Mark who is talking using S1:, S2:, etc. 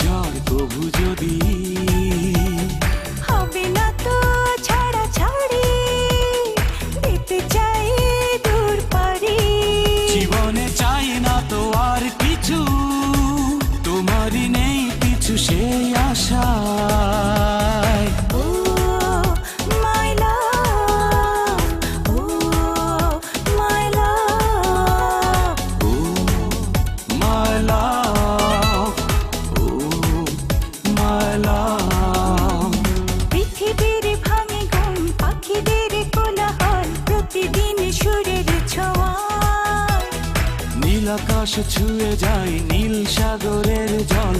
S1: ঝড় কবু যদি
S2: হবে না তো ছাড়া ছাড়ি, দিতে চাই দূর পারি।
S1: জীবনে চাই না তো আর কিছু, তোমারই নেই কিছু সেই আশায়।
S2: ও মাই লাভ, ও মাই লাভ,
S1: ও মাই লাভ, ও মাই লাভ।
S2: পৃথিবীর ভাঙে ঘুম, পাখিদের কোলাহল, প্রতিদিন সুরের ছোঁয়া।
S1: নীল আকাশ ছুঁয়ে যায় নীল সাগরের জল।